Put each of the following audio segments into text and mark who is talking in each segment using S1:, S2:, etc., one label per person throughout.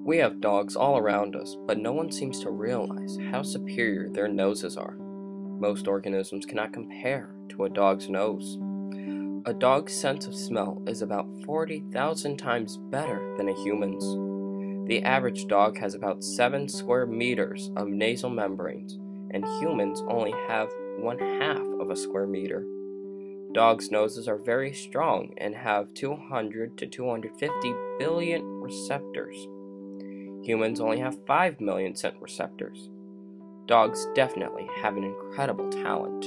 S1: We have dogs all around us, but no one seems to realize how superior their noses are. Most organisms cannot compare to a dog's nose. A dog's sense of smell is about 40,000 times better than a human's. The average dog has about 7 square meters of nasal membranes, and humans only have 1/2 of a square meter. Dogs' noses are very strong and have 200 to 250 billion receptors. Humans only have 5 million scent receptors. Dogs definitely have an incredible talent.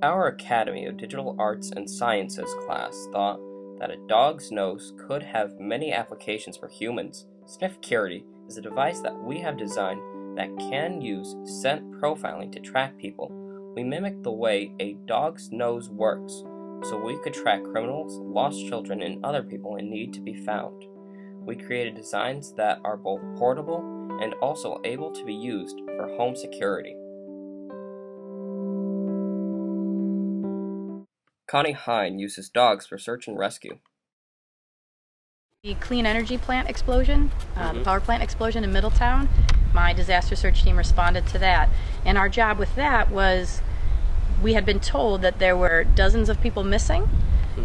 S1: Our Academy of Digital Arts and Sciences class thought that a dog's nose could have many applications for humans. Sniffcurity is a device that we have designed that can use scent profiling to track people. We mimic the way a dog's nose works, so we could track criminals, lost children, and other people in need to be found. We created designs that are both portable and also able to be used for home security. Connie Hine uses dogs for search and rescue.
S2: The clean energy plant explosion, the power plant explosion in Middletown, my disaster search team responded to that. And our job with that was, we had been told that there were dozens of people missing,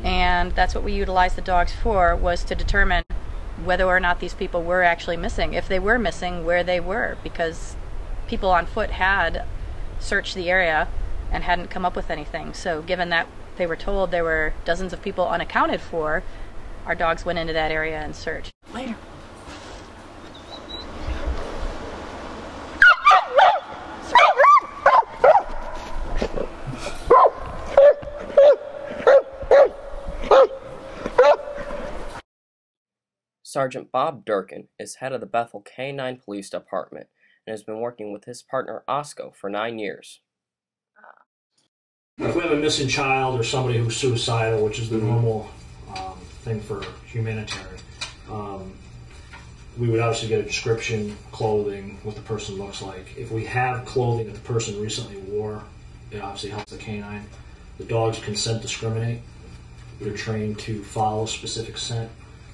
S2: and that's what we utilized the dogs for, was to determine whether or not these people were actually missing. If they were missing, where they were, because people on foot had searched the area and hadn't come up with anything. So given that they were told there were dozens of people unaccounted for, our dogs went into that area and searched. Later.
S1: Sergeant Bob Durkin is head of the Bethel K-9 Police Department and has been working with his partner Osco for 9 years.
S3: If we have a missing child or somebody who's suicidal, which is the normal thing for humanitarian, we would obviously get a description, clothing, what the person looks like. If we have clothing that the person recently wore, it obviously helps the canine. The dogs can scent discriminate. They're trained to follow specific scent.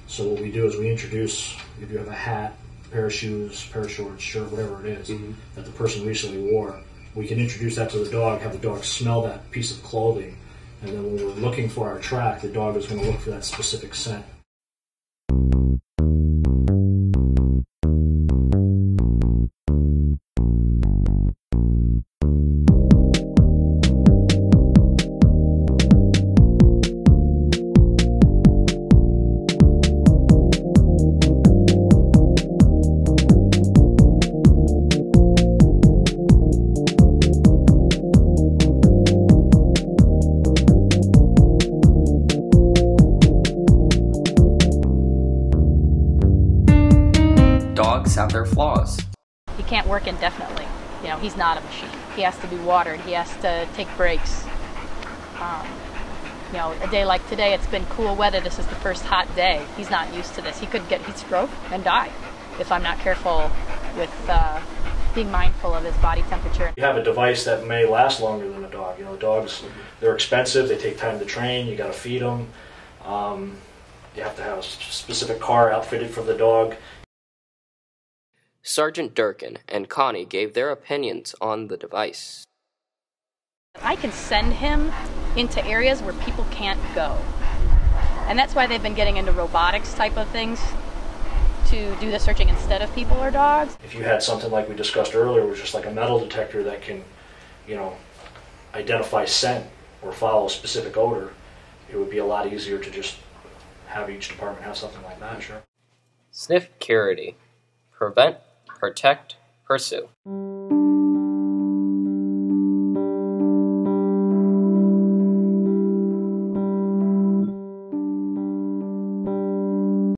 S3: So what we do is we introduce, if you have a hat, pair of shoes, pair of shorts, shirt, whatever it is, that the person recently wore, we can introduce that to the dog, have the dog smell that piece of clothing, and then when we're looking for our track, the dog is going to look for that specific scent.
S1: Dogs have their flaws.
S2: He can't work indefinitely. You know, he's not a machine. He has to be watered. He has to take breaks. You know, a day like today, it's been cool weather. This is the first hot day. He's not used to this. He could get heat stroke and die if I'm not careful with being mindful of his body temperature.
S3: You have a device that may last longer than a dog. You know, dogs, they're expensive. They take time to train. You got to feed them. You have to have a specific car outfitted for the dog.
S1: Sergeant Durkin and Connie gave their opinions on the device.
S2: I can send him into areas where people can't go. And that's why they've been getting into robotics type of things to do the searching instead of people or dogs.
S3: If you had something like we discussed earlier, which is just like a metal detector that can, you know, identify scent or follow a specific odor, it would be a lot easier to just have each department have something like that, sure.
S1: Sniffcurity. Prevent, protect, pursue.